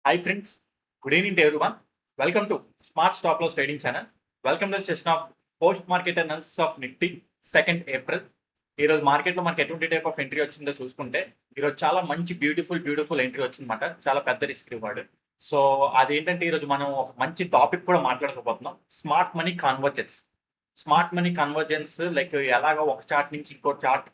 Hi friends, good evening to everyone. Welcome to Smart Stop Loss Trading Channel. Welcome to the session of post market analysis of Nifty 2nd April. ఈరోజు మార్కెట్లో మనకి ఎటువంటి type of entry వచ్చిందో చూసుకుంటే ఈరోజు చాలా మంచి beautiful entry వచ్చిందన్నమాట. చాలా పెద్ద రిస్క్ రివార్డ్. సో అదేంటంటే ఈరోజు మనం ఒక మంచి టాపిక్ కూడా మాట్లాడుకోబోతున్నాం. స్మార్ట్ మనీ కన్వర్జెన్స్ లైక్ ఎలాగ ఒక చార్ట్ నుంచి ఇంకో చార్ట్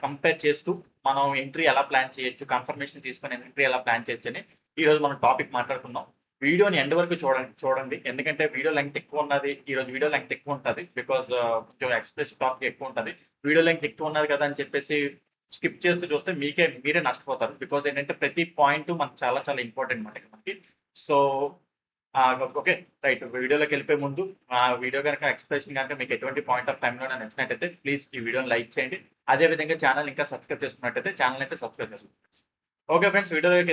కంపేర్ చేస్తూ మనం ఎంట్రీ ఎలా ప్లాన్ చేయొచ్చు, కన్ఫర్మేషన్ తీసుకుని ఎంట్రీ ఎలా ప్లాన్ చేయొచ్చు అని ఈరోజు మనం టాపిక్ మాట్లాడుకుందాం. వీడియోని ఎండ్ వరకు చూడండి ఎందుకంటే వీడియో లెంగ్త్ ఎక్కువ ఉన్నది. ఈరోజు వీడియో లెంగ్త్ ఎక్కువ ఉంటుంది బికాజ్ కొంచెం ఎక్స్ప్రెస్ టాపిక్ ఎక్కువ ఉంటుంది. వీడియో లెంగ్త్ ఎక్కువ ఉన్నది కదా అని చెప్పేసి స్కిప్ చేస్తూ చూస్తే మీరే నష్టపోతారు. బికాజ్ ఏంటంటే ప్రతి పాయింట్ మనకు చాలా చాలా ఇంపార్టెంట్ మనకి. సో ఓకే రైట్, వీడియోలోకి వెళ్ళిపోయే ముందు ఆ వీడియో కనుక ఎక్స్ప్రెషన్ కనుక మీకు ఎటువంటి పాయింట్ ఆఫ్ టైంలో నచ్చినట్టయితే ప్లీజ్ ఈ వీడియోని లైక్ చేయండి. అదేవిధంగా ఛానల్ ఇంకా సబ్స్క్రైబ్ చేసుకున్నట్టయితే ఛానల్ అయితే సబ్స్క్రైబ్ చేసుకోండి. ఓకే ఫ్రెండ్స్, వీడియోలోకి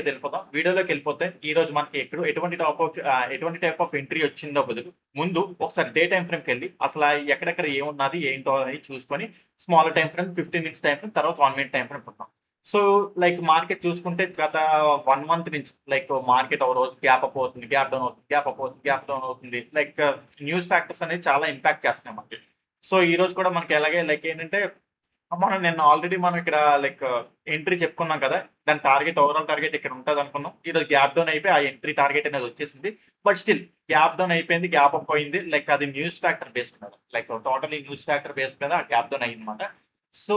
వెళ్ళిపోతే ఈ రోజు మనకి ఎటువంటి టైప్ ఆఫ్ ఎంట్రీ వచ్చిందో బదులు ముందు ఒకసారి డే టైం ఫ్రేమ్కి వెళ్ళి అసలు ఎక్కడెక్కడ ఏమున్నది ఏంటో అని చూసుకొని small time frame, 15 minutes time frame, తర్వాత 1 మినిట్ టైం ఫ్రేమ్ ఉంటాం. సో లైక్ మార్కెట్ చూసుకుంటే గత 1 మంత్ నుంచి లైక్ మార్కెట్ ఒక రోజు గ్యాప్ అప్ అవుతుంది, గ్యాప్ డౌన్ అవుతుంది. లైక్ న్యూస్ ఫ్యాక్టర్స్ అనేది చాలా ఇంపాక్ట్ చేస్తున్నాయి మనకి. సో ఈ రోజు కూడా మనకి ఎలాగే లైక్ ఏంటంటే మనం ఇక్కడ లైక్ ఎంట్రీ చెప్పుకున్నాం కదా, దాని ఓవరాల్ టార్గెట్ ఇక్కడ ఉంటుంది అనుకున్నాం. ఈరోజు గ్యాప్ డౌన్ అయిపోయి ఆ ఎంట్రీ టార్గెట్ అనేది వచ్చేసింది. బట్ స్టిల్ గ్యాప్ డౌన్ అయిపోయింది, గ్యాప్ అప్ అయింది. లైక్ అది న్యూస్ ఫ్యాక్టర్ బేస్డ్ మీద, like totally news factor based మీద ఆ గ్యాప్ డౌన్ అయింది అనమాట. సో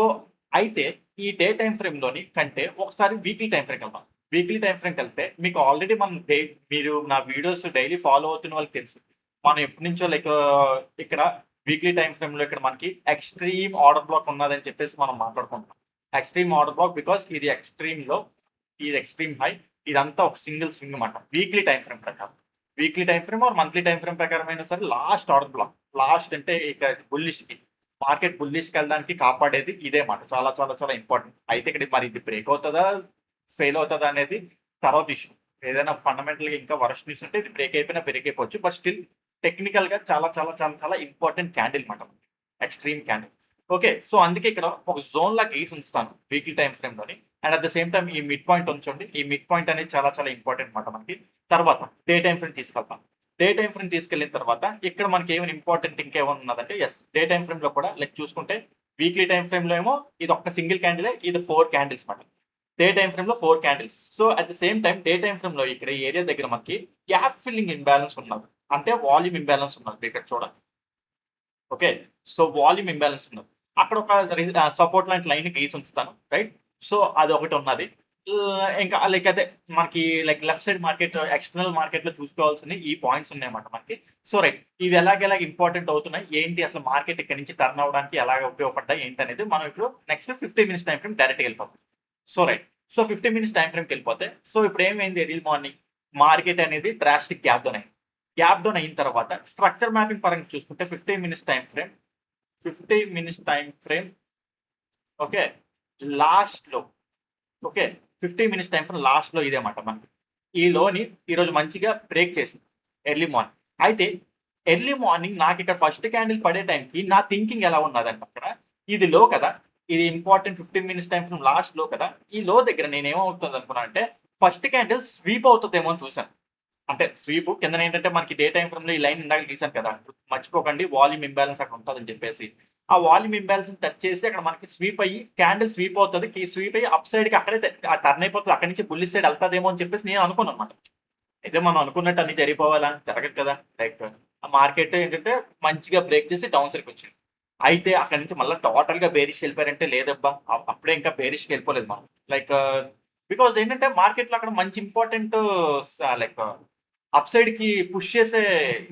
అయితే ఈ డే టైం ఫ్రేమ్ లోని కంటే ఒకసారి వీక్లీ టైం ఫ్రేమ్ వెళ్దాం. వీక్లీ టైం ఫ్రేమ్కి వెళ్తే మీకు ఆల్రెడీ మీరు నా వీడియోస్ డైలీ ఫాలో అవుతున్న వాళ్ళకి తెలుసు, మనం ఎప్పటి నుంచో లైక్ ఇక్కడ వీక్లీ టైం ఫ్రేమ్లో ఇక్కడ మనకి ఎక్స్ట్రీమ్ ఆర్డర్ బ్లాక్ ఉన్నదని చెప్పేసి మనం మాట్లాడుకుంటాం. ఎక్స్ట్రీమ్ ఆర్డర్ బ్లాక్ బికాస్ ఇది ఎక్స్ట్రీమ్ హై, ఇదంతా ఒక సింగిల్ స్వింగ్ అన్నమాట. వీక్లీ టైం ఫ్రేమ్ ప్రకారం, weekly time frame or monthly time frame ప్రకారం అయినా సరే లాస్ట్ ఆర్డర్ బ్లాక్, లాస్ట్ అంటే ఇక మార్కెట్ బుల్లిష్కి వెళ్ళడానికి కాపాడేది ఇదే మాట. చాలా చాలా చాలా ఇంపార్టెంట్. అయితే ఇక్కడ మరి ఇది బ్రేక్ అవుతుందా ఫెయిల్ అవుతుందా అనేది తర్వాత ఇష్యూ. ఏదైనా ఫండమెంటల్గా ఇంకా వరస్ట్ న్యూస్ అంటే ఇది బ్రేక్ అయిపోవచ్చు. బట్ స్టిల్ టెక్నికల్ గా చాలా చాలా చాలా చాలా ఇంపార్టెంట్ క్యాండిల్ మాట, ఎక్స్ట్రీమ్ క్యాండిల్. ఓకే, సో అందుకే ఇక్కడ ఒక జోన్ లా గీసి ఉంచుతాను వీక్లీ టైం ఫ్రేమ్ లోని. And at the same time ఈ మిడ్ పాయింట్ ఉంచండి. ఈ మిడ్ పాయింట్ అనేది చాలా చాలా ఇంపార్టెంట్ మాట మనకి. తర్వాత డే టైం ఫ్రేమ్ తీసుకెళ్తాం. డే టైం ఫ్రేమ్ తీసుకెళ్ళిన తర్వాత ఇక్కడ మనకి ఏమైనా ఇంపార్టెంట్ ఇంకేమైనా ఉన్నదంటే ఎస్, డే టైం ఫ్రేమ్ లో కూడా లైక్ చూసుకుంటే వీక్లీ టైం ఫ్రేమ్ లో ఏమో ఇది ఒక్క సింగిల్ క్యాండిల్, ఇది 4 క్యాండిల్స్ మాట. డే టైం ఫ్రేమ్ లో 4 candles. So at the same time day time frame లో ఇక్కడ ఈ ఏరియా దగ్గర మనకి గ్యాప్ ఫిల్లింగ్ ఇంబ్యాలెన్స్ ఉన్నది, అంటే వాల్యూమ్ ఇంబ్యాలెన్స్ ఉన్నది ఇక్కడ చూడండి. ఓకే, సో వాల్యూమ్ ఇంబ్యాలెన్స్ ఉన్నది. అక్కడ ఒక సపోర్ట్ లాంటి లైన్ గీసి ఉంచుతాను, రైట్. సో అది ఒకటి ఉన్నది. ఇంకా లైక్ అయితే మనకి like left side market, external market లో చూసుకోవాల్సిన ఈ పాయింట్స్ ఉన్నాయన్నమాట మనకి. సో రైట్, ఇవి ఎలాగ ఇంపార్టెంట్ అవుతున్నాయి ఏంటి, అసలు మార్కెట్ ఇక్కడ నుంచి టర్న్ అవడానికి ఎలాగ ఉపయోగపడ్డాయి ఏంటి అనేది మనం ఇప్పుడు నెక్స్ట్ 50 మినిట్స్ టైం ఫ్రేమ్ డైరెక్ట్గా వెళ్ళిపోతాం. So right, so 50 minutes time ఫ్రేమ్కి వెళ్ళిపోతే సో ఇప్పుడు ఏమైంది, ఎర్లీ మార్నింగ్ మార్కెట్ అనేది డ్రాస్టిక్ గ్యాప్ డౌన్ అయింది. గ్యాప్ డౌన్ అయిన తర్వాత స్ట్రక్చర్ మ్యాపింగ్ పరంగా చూసుకుంటే 50 మినిట్స్ టైం ఫ్రేమ్ ఓకే లాస్ట్లో, ఓకే 50 మినిట్స్ టైం ఫ్రేమ్ లాస్ట్లో ఇదే మాట మనకి. ఈ లోని ఈరోజు మంచిగా బ్రేక్ చేసింది ఎర్లీ మార్నింగ్. అయితే ఎర్లీ మార్నింగ్ నాకు ఇక్కడ ఫస్ట్ క్యాండిల్ పడే టైంకి నా థింకింగ్ ఎలా ఉన్నదంటే అక్కడ ఇది లో కదా, ఇది important 15 minutes time frame last లో కదా, ఈ లో దగ్గర నేను ఏమవుతుంది అనుకున్నా అంటే ఫస్ట్ క్యాండిల్ స్వీప్ అవుతుందేమో అని చూసాను. అంటే స్వీప్ కింద ఏంటంటే మనకి డే టైం ఫ్రేమ్ లో ఈ లైన్ ఇందాక గీసాను కదా, మర్చిపోకండి వాల్యూమ్ ఇంబ్యాలెన్స్ అక్కడ ఉంటుందని చెప్పేసి. ఆ వాల్యూమ్ ఇంబ్యాలెన్స్ టచ్ చేసి అక్కడ మనకి స్వీప్ అయ్యి క్యాండిల్ స్వీప్ అవుతుంది, స్వీప్ అయ్యి అప్ సైడ్ కి అక్కడే టర్న్ అయిపోతుంది, అక్కడి నుంచి బుల్లి సైడ్ వెళ్తాదేమో అని చెప్పేసి నేను అనుకున్నాను అనమాట. అయితే మనం అనుకున్నట్టు అన్ని జరిగిపోవాలా, జరగదు కదా. లైక్ మార్కెట్ ఏంటంటే మంచిగా బ్రేక్ చేసి డౌన్ సైడ్కి వచ్చింది. అయితే అక్కడి నుంచి మళ్ళీ టోటల్ గా బేరిష్ వెళ్ళిపోయారంటే లేదబ్బా, అప్పుడే ఇంకా బేరిష్కి వెళ్ళిపోలేదు మనం. లైక్ బికాజ్ ఏంటంటే మార్కెట్ లో అక్కడ మంచి ఇంపార్టెంట్ లైక్ అప్ సైడ్ కి పుష్ చేసే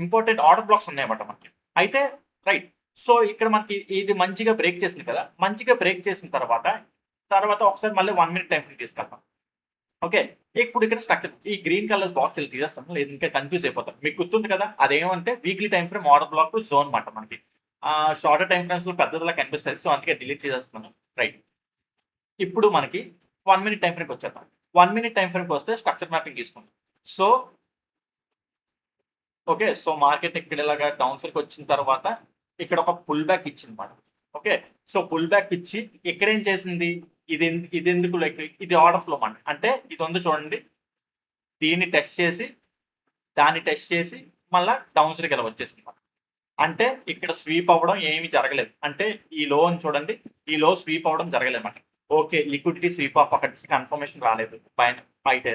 ఇంపార్టెంట్ ఆర్డర్ బ్లాక్స్ ఉన్నాయన్నమాట మనకి. అయితే రైట్, సో ఇక్కడ మనకి ఇది మంచిగా బ్రేక్ చేసింది కదా, మంచిగా బ్రేక్ చేసిన తర్వాత ఒకసారి మళ్ళీ 1 మినిట్ టైం ఫ్రేమ్ తీసుకెళ్తాం. ఓకే, ఇప్పుడు ఇక్కడ స్ట్రక్చర్ ఈ గ్రీన్ కలర్ బాక్స్ వెళ్ళి తీసేస్తాను, లేదు ఇంకా కన్ఫ్యూజ్ అయిపోతాం. మీకు గుర్తుంది కదా, అదేమంటే weekly time frame order black zone మాట మనకి. షార్టర్ టైం ఫ్రేమ్స్ లో పెద్దదిలా కనిపిస్తుంది, సో అందుకే డిలీట్ చేసేస్తున్నాను. రైట్, ఇప్పుడు మనకి 1 మినిట్ టైం ఫ్రేమ్కి వచ్చేద్దాం. 1 మినిట్ టైం ఫ్రేమ్కి వస్తే స్ట్రక్చర్ మ్యాపింగ్ తీసుకుంటాం. సో ఓకే, సో మార్కెట్ ఇక్కడ ఇలాగా డౌన్ సైడ్కి వచ్చిన తర్వాత ఇక్కడ ఒక పుల్ బ్యాక్ ఇచ్చింది అనమాట. ఓకే, సో పుల్ బ్యాక్ ఇచ్చి ఇక్కడ ఏం చేసింది, ఇది ఎందుకు లైక్ ఇది ఆర్డర్ ఫ్లో మాట. అంటే ఇది ఉంది చూడండి, దీన్ని టెస్ట్ చేసి దాన్ని టెస్ట్ చేసి మళ్ళీ డౌన్ సైడ్కి ఇలా వచ్చేసింది. అంటే ఇక్కడ స్వీప్ అవ్వడం ఏమీ జరగలేదు. అంటే ఈ లోని చూడండి, ఈ లో స్వీప్ అవ్వడం జరగలేదన్నమాట. ఓకే, లిక్విడిటీ స్వీప్ ఆఫ్ అక్కడ కన్ఫర్మేషన్ రాలేదు.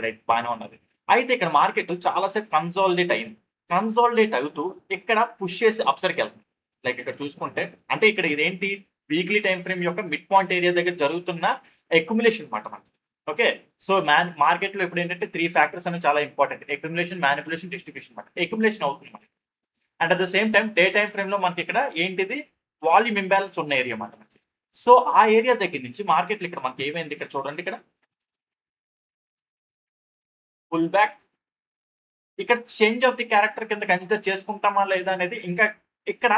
రైట్ బాగానే ఉన్నది. అయితే ఇక్కడ మార్కెట్ చాలాసేపు కన్సాలిడేట్ అయింది. కన్సాలిడేట్ అవుతూ ఇక్కడ పుష్ చేసి అప్సైడ్కి వెళ్తుంది. లైక్ ఇక్కడ చూసుకుంటే అంటే ఇక్కడ ఇదేంటి వీక్లీ టైం ఫ్రేమ్ యొక్క మిడ్ పాయింట్ ఏరియా దగ్గర జరుగుతున్న అక్యుములేషన్ అనమాట మనకి. ఓకే, సో మార్కెట్లో ఇప్పుడు ఏంటంటే 3 ఫ్యాక్టర్స్ అనేవి చాలా ఇంపార్టెంట్. అక్యుములేషన్, మ్యానిపులేషన్, డిస్ట్రిబ్యూషన్ అనమాట. అక్యుములేషన్ అవుతుంది మనకి. And at the same time day time frame లో మనకి ఇక్కడ ఏంటిది వాల్యూమ్ ఇంబ్యాలెన్స్ ఉన్న ఏరియా మాట మనకి. సో ఆ ఏరియా దగ్గర నుంచి మార్కెట్లు ఇక్కడ మనకి ఏమైంది ఇక్కడ చూడండి, ఇక్కడ పుల్ బ్యాక్, ఇక్కడ చేంజ్ ఆఫ్ ది క్యారెక్టర్ కింద కన్సిడర్ చేసుకుంటామా లేదా అనేది ఇంకా ఇక్కడ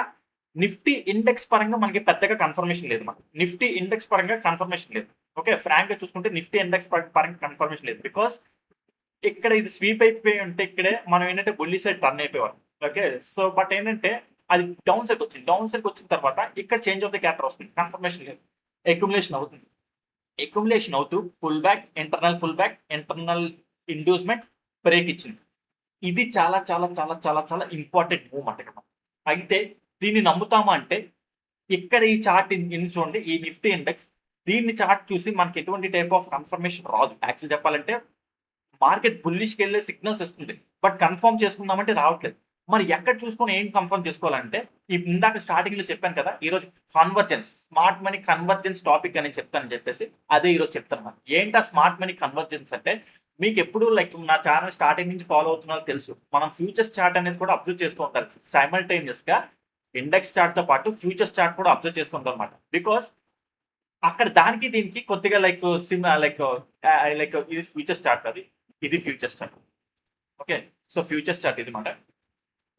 నిఫ్టీ ఇండెక్స్ పరంగా మనకి పెద్దగా కన్ఫర్మేషన్ లేదు. మనకి నిఫ్టీ ఇండెక్స్ పరంగా కన్ఫర్మేషన్ లేదు. ఓకే, ఫ్రాంక్ గా చూసుకుంటే నిఫ్టీ ఇండెక్స్ పరంగా కన్ఫర్మేషన్ లేదు. బికాస్ ఇక్కడ ఇది స్వీప్ అయిపోయి ఉంటే ఇక్కడే మనం ఏంటంటే బుల్లి సైడ్ టర్న్ అయిపోయేవారు. ఓకే, సో బట్ ఏంటంటే అది డౌన్ సైడ్ వచ్చింది. డౌన్ సైడ్ వచ్చిన తర్వాత ఇక్కడ చేంజ్ ఆఫ్ ది క్యారెక్టర్ వస్తుంది, కన్ఫర్మేషన్ లేదు, అక్యుములేషన్ అవుతుంది. అక్యుములేషన్ అవుతూ pull back, internal inducement, break ఇచ్చింది. ఇది చాలా చాలా చాలా చాలా చాలా ఇంపార్టెంట్ మూవ్ అంటే కదా. అయితే దీన్ని నమ్ముతామా అంటే ఇక్కడ ఈ చార్ట్ చూడండి, ఈ నిఫ్టీ ఇండెక్స్ దీన్ని చార్ట్ చూసి మనకి ఎటువంటి టైప్ ఆఫ్ కన్ఫర్మేషన్ రాదు. యాక్చువల్ చెప్పాలంటే మార్కెట్ బుల్లిష్కి వెళ్ళే సిగ్నల్స్ ఇస్తుంది, బట్ కన్ఫర్మ్ చేసుకుందామంటే రావట్లేదు. మరి ఎక్కడ చూసుకొని ఏం కన్ఫర్మ్ చేసుకోవాలంటే ఇందాక స్టార్టింగ్ లో చెప్పాను కదా, ఈరోజు convergence, smart money convergence topic అని చెప్తానని చెప్పేసి అదే ఈరోజు చెప్తాను. ఏంటా స్మార్ట్ మనీ కన్వర్జెన్స్ అంటే, మీకు ఎప్పుడు లైక్ నా ఛానల్ స్టార్టింగ్ నుంచి ఫాలో అవుతున్న తెలుసు, మనం ఫ్యూచర్స్ చార్ట్ అనేది కూడా అబ్జర్వ్ చేస్తూ ఉంటారు. సైమల్టేనియస్ గా ఇండెక్స్ చార్ట్ తో పాటు ఫ్యూచర్స్ చార్ట్ కూడా అబ్జర్వ్ చేస్తూ ఉంటాం అనమాట. బికాస్ అక్కడ దానికి దీనికి కొద్దిగా లైక్ లైక్ ఇది ఫ్యూచర్స్ చార్ట్, ఇది futures chart. Okay, so futures chart ఇది మాట.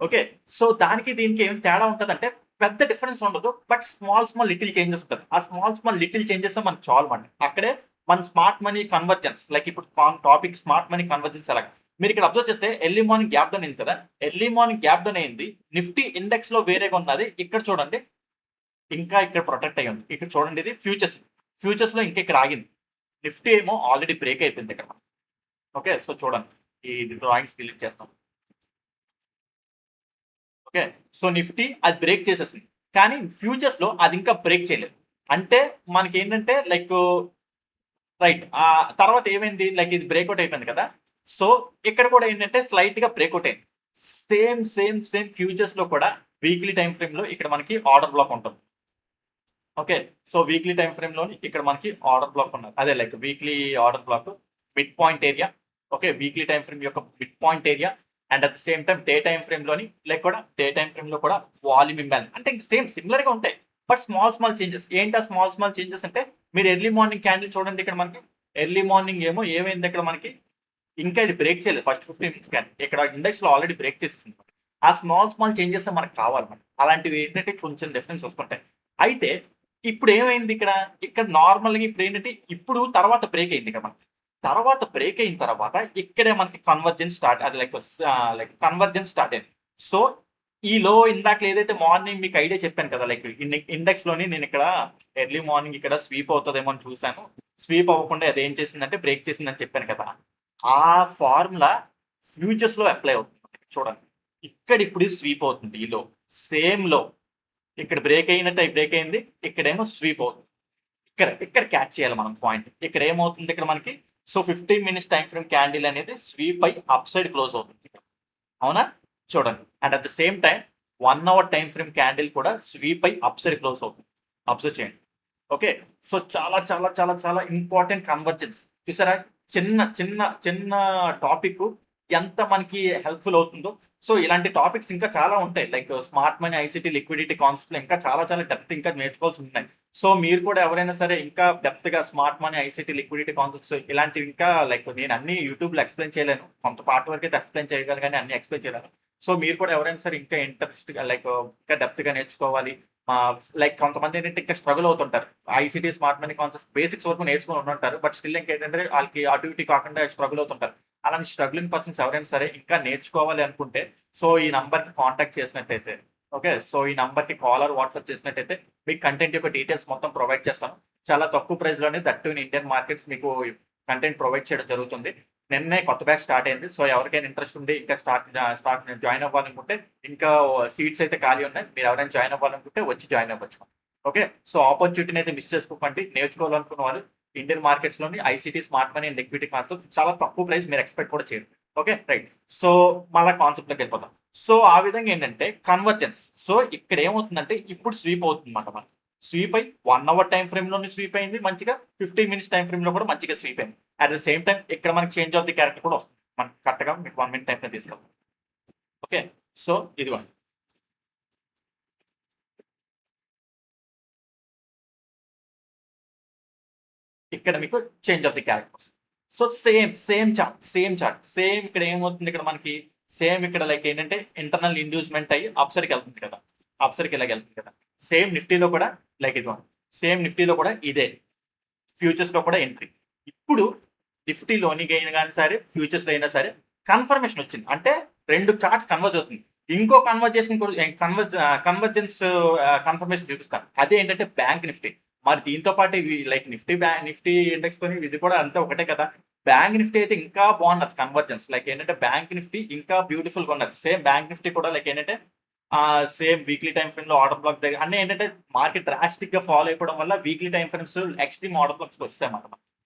ఓకే, సో దానికి దీనికి ఏం తేడా ఉంటుందంటే పెద్ద డిఫరెన్స్ ఉండదు, బట్ స్మాల్ లిటిల్ చేంజెస్ ఉంటుంది. ఆ స్మాల్ లిటిల్ చేంజెస్ మనకు చాలు అండి. అక్కడే మన స్మార్ట్ మనీ కన్వర్జెన్స్, లైక్ ఇప్పుడు టాపిక్ స్మార్ట్ మనీ కన్వర్జెన్స్ ఎలాగ మీరు ఇక్కడ అబ్జర్వ్ చేస్తే ఎర్లీ మార్నింగ్ గ్యాప్ డౌన్ అయింది కదా, ఎర్లీ మార్నింగ్ గ్యాప్ డౌన్ అయింది. నిఫ్టీ ఇండెక్స్ లో వేరేగా ఉన్నది. ఇక్కడ చూడండి ఇంకా ఇక్కడ ప్రొటెక్ట్ అయ్యి ఉంది. ఇక్కడ చూడండి ఇది ఫ్యూచర్స్ లో ఇంకా ఇక్కడ ఆగింది. నిఫ్టీ ఏమో ఆల్రెడీ బ్రేక్ అయిపోయింది ఇక్కడ. ఓకే, సో చూడండి ఈ డ్రాయింగ్స్ డిలీట్ చేస్తాం. ఓకే, సో నిఫ్టీ అది బ్రేక్ చేసేసింది, కానీ ఫ్యూచర్స్ లో అది ఇంకా బ్రేక్ చేయలేదు. అంటే మనకి ఏంటంటే లైక్ రైట్ ఆ తర్వాత ఏమైంది, లైక్ ఇది బ్రేక్అవుట్ అయిపోయింది కదా, సో ఇక్కడ కూడా ఏంటంటే స్లైట్ గా బ్రేక్అవుట్ అయింది. సేమ్ ఫ్యూచర్స్ లో కూడా వీక్లీ టైం ఫ్రేమ్ లో ఇక్కడ మనకి ఆర్డర్ బ్లాక్ ఉంటుంది. Okay, so weekly time frame లోని ఇక్కడ మనకి ఆర్డర్ బ్లాక్ ఉన్నది. అదే like weekly order block mid point area. Okay, weekly time frame యొక్క mid point area and at the same time day time frame లోని like కూడా day time frame లో కూడా వాల్యూమ్ ఇంబ్యాలెన్స్ అంటే సిమిలర్ గా ఉంటాయి, బట్ స్మాల్ చేంజెస్. ఏంటా small changes అంటే మీరు ఎర్లీ మార్నింగ్ క్యాండిల్ చూడండి, ఇక్కడ మనకి ఎర్లీ మార్నింగ్ ఏమో ఏమైంది ఇక్కడ మనకి ఇంకా ఇది బ్రేక్ చేయలేదు. ఫస్ట్ 15 మినిట్స్ కానీ ఇక్కడ ఇండెక్స్ లో ఆల్రెడీ బ్రేక్ చేసేసింది. ఆ స్మాల్ చేంజెస్ మనకు కావాలి మనకి. అలాంటివి ఏంటంటే కొంచెం డిఫరెన్స్ వస్తుంటాయి. అయితే ఇప్పుడు ఏమైంది ఇక్కడ నార్మల్గా ఇప్పుడు ఏంటంటే ఇప్పుడు తర్వాత బ్రేక్ అయింది ఇక్కడ మనకి. తర్వాత బ్రేక్ అయిన తర్వాత ఇక్కడే మనకి కన్వర్జెన్స్ స్టార్ట్, అది లైక్ కన్వర్జెన్స్ స్టార్ట్ అయింది. సో ఈ లో ఇందాక ఏదైతే మార్నింగ్ మీకు ఐడియా చెప్పాను కదా, లైక్ ఇండెక్స్ లోని నేను ఇక్కడ ఎర్లీ మార్నింగ్ ఇక్కడ స్వీప్ అవుతుందేమో అని చూశాను. స్వీప్ అవ్వకుండా అది ఏం చేసిందంటే బ్రేక్ చేసిందని చెప్పాను కదా, ఆ ఫార్ములా ఫ్యూచర్స్ లో అప్లై అవుతుంది. చూడండి ఇక్కడ ఇప్పుడు స్వీప్ అవుతుంది. ఈ లో సేమ్ లో ఇక్కడ బ్రేక్ అయినట్టు బ్రేక్ అయింది, ఇక్కడేమో స్వీప్ అవుతుంది. ఇక్కడ క్యాచ్ చేయాలి మనం పాయింట్. ఇక్కడ ఏమవుతుంది ఇక్కడ మనకి, so 15 minutes time frame candle అనేది స్వీప్ అయి అప్ సైడ్ క్లోజ్ అవుతుంది. అవునా, చూడండి. And at the same time 1 hour time frame candle కూడా స్వీప్ అయి అప్ సైడ్ క్లోజ్ అవుతుంది. అబ్జర్వ్ చేయండి. ఓకే, సో చాలా చాలా చాలా చాలా ఇంపార్టెంట్ కన్వర్జెన్స్. చూసారా, చిన్న టాపిక్ ఎంత మనకి హెల్ప్ఫుల్ అవుతుందో. సో ఇలాంటి టాపిక్స్ ఇంకా చాలా ఉంటాయి, like smart money, ICT, liquidity concepts ఇంకా చాలా డెప్త్ ఇంకా నేర్చుకోవాల్సి ఉన్నాయి. సో మీరు కూడా ఎవరైనా సరే ఇంకా డెప్త్ గా smart money, ICT, liquidity concepts ఇలాంటివి ఇంకా లైక్ నేను అన్ని యూట్యూబ్ లో ఎక్స్ప్లెయిన్ చేయలేను, కొంత పార్ట్ వరకు అయితే ఎక్స్ప్లెయిన్ చేయగలను కానీ అన్ని ఎక్స్ప్లెయిన్ చేయలేను. సో మీరు కూడా ఎవరైనా సరే ఇంకా ఇంట్రెస్ట్ గా లైక్ ఇంకా డెప్త్ గా నేర్చుకోవాలి, లైక్ కొంతమంది ఏంటంటే ఇంకా స్ట్రగుల్ అవుతుంటారు. ICT, smart money concepts basics వరకు నేర్చుకుని ఉంటారు, బట్ స్టిల్ ఇంకేంటంటే వాళ్ళకి అటు ఇటు కాకుండా స్ట్రగుల్ అవుతుంటారు. అలాంటి స్ట్రగ్లింగ్ పర్సన్స్ ఎవరైనా సరే ఇంకా నేర్చుకోవాలి అనుకుంటే సో ఈ నంబర్కి కాంటాక్ట్ చేసినట్టయితే, ఓకే, సో ఈ నంబర్కి కాలర్ వాట్సాప్ చేసినట్టయితే మీకు కంటెంట్ యొక్క డీటెయిల్స్ మొత్తం ప్రొవైడ్ చేస్తాను. చాలా తక్కువ ప్రైస్లోనే దట్టు ఇన్ ఇండియన్ మార్కెట్స్ మీకు కంటెంట్ ప్రొవైడ్ చేయడం జరుగుతుంది. నిన్నే కొత్త బ్యాచ్ స్టార్ట్ అయింది. సో ఎవరికైనా ఇంట్రెస్ట్ ఉండి ఇంకా స్టార్ట్ జాయిన్ అవ్వాలనుకుంటే ఇంకా సీట్స్ అయితే ఖాళీ ఉన్నాయి. మీరు ఎవరైనా జాయిన్ అవ్వాలనుకుంటే వచ్చి జాయిన్ అవ్వచ్చు. ఓకే. సో ఆపర్చునిటీని అయితే మిస్ చేసుకోకండి. నేర్చుకోవాలనుకున్న వాళ్ళు ఇండియన్ మార్కెట్స్‌లోని ICT, smart money and liquidity concept చాలా తక్కువ ప్రైస్ మీరు ఎక్స్‌పెక్ట్ కూడా చేయరు. ఓకే. రైట్. సో మళ్ళా కాన్సెప్ట్‌లోకి వెళ్ళిపోదాం. సో ఆ విధంగా ఏంటంటే కన్వర్జెన్స్. సో ఇక్కడ ఏమవుతుందంటే ఇప్పుడు స్వీప్ అవుతుందన్నమాట మనకి. స్వీప్ అయ్యి 1 అవర్ టైమ్ ఫ్రేమ్‌లోనే స్వీప్ అయింది మంచిగా. 15 మినిట్స్ టైమ్ ఫ్రేమ్‌లో కూడా మంచిగా స్వీప్ అయింది. అట్ ద సేమ్ టైమ్ ఇక్కడ మనకి చేంజ్ ఆఫ్ ది క్యారెక్టర్ కూడా వస్తుంది. మనకి కరెక్ట్‌గా మీకు 1 మినిట్ టైమ్‌లో తీసుకెళ్తాం. ఓకే. సో ఇదిగోండి. ఇక్కడ మీకు change of the characters. So same ఇక్కడ ఏమవుతుంది ఇక్కడ మనకి సేమ్ ఇక్కడ లైక్ ఏంటంటే ఇంటర్నల్ ఇండ్యూస్మెంట్ అయ్యి అప్ సైడ్‌కి వెళ్తుంది కదా! అప్ సైడ్‌కి ఇలాగ వెళ్తుంది కదా! సేమ్ నిఫ్టీలో కూడా లైక్ ఇదిగోండి. సేమ్ నిఫ్టీలో కూడా ఇదే. ఫ్యూచర్స్‌లో కూడా ఎంట్రీ. ఇప్పుడు నిఫ్టీలోని గెయిన్ గాని సరే, ఫ్యూచర్స్‌లో అయినా సరే కన్ఫర్మేషన్ వచ్చింది. అంటే 2 చార్ట్స్ కన్వర్జ్ అవుతుంది. ఇంకో కన్వర్జేషన్ కూడా కన్వర్జెన్స్ కన్ఫర్మేషన్ చూపిస్తాను. అదేంటంటే బ్యాంక్ నిఫ్టీ. మరి దీంతో పాటు ఇవి లైక్ నిఫ్టీ ఇండెక్స్‌తోని ఇది కూడా అంతా ఒకటే కదా! బ్యాంక్ నిఫ్టీ అయితే ఇంకా బాగున్నది కన్వర్జెన్స్. లైక్ ఏంటంటే బ్యాంక్ నిఫ్టీ ఇంకా బ్యూటిఫుల్‌గా ఉన్నది. సేమ్ బ్యాంక్ నిఫ్టీ కూడా లైక్ ఏంటంటే సేమ్ వీక్లీ టైమ్ ఫ్రేమ్‌లో ఆర్డర్ బ్లాక్ దగ్గర అన్నీ ఏంటంటే మార్కెట్ డ్రాస్టిక్‌గా ఫాలో అయిపోవడం వల్ల weekly time frames extreme order బ్లాక్స్‌కి వచ్చేసాయన్నమాట.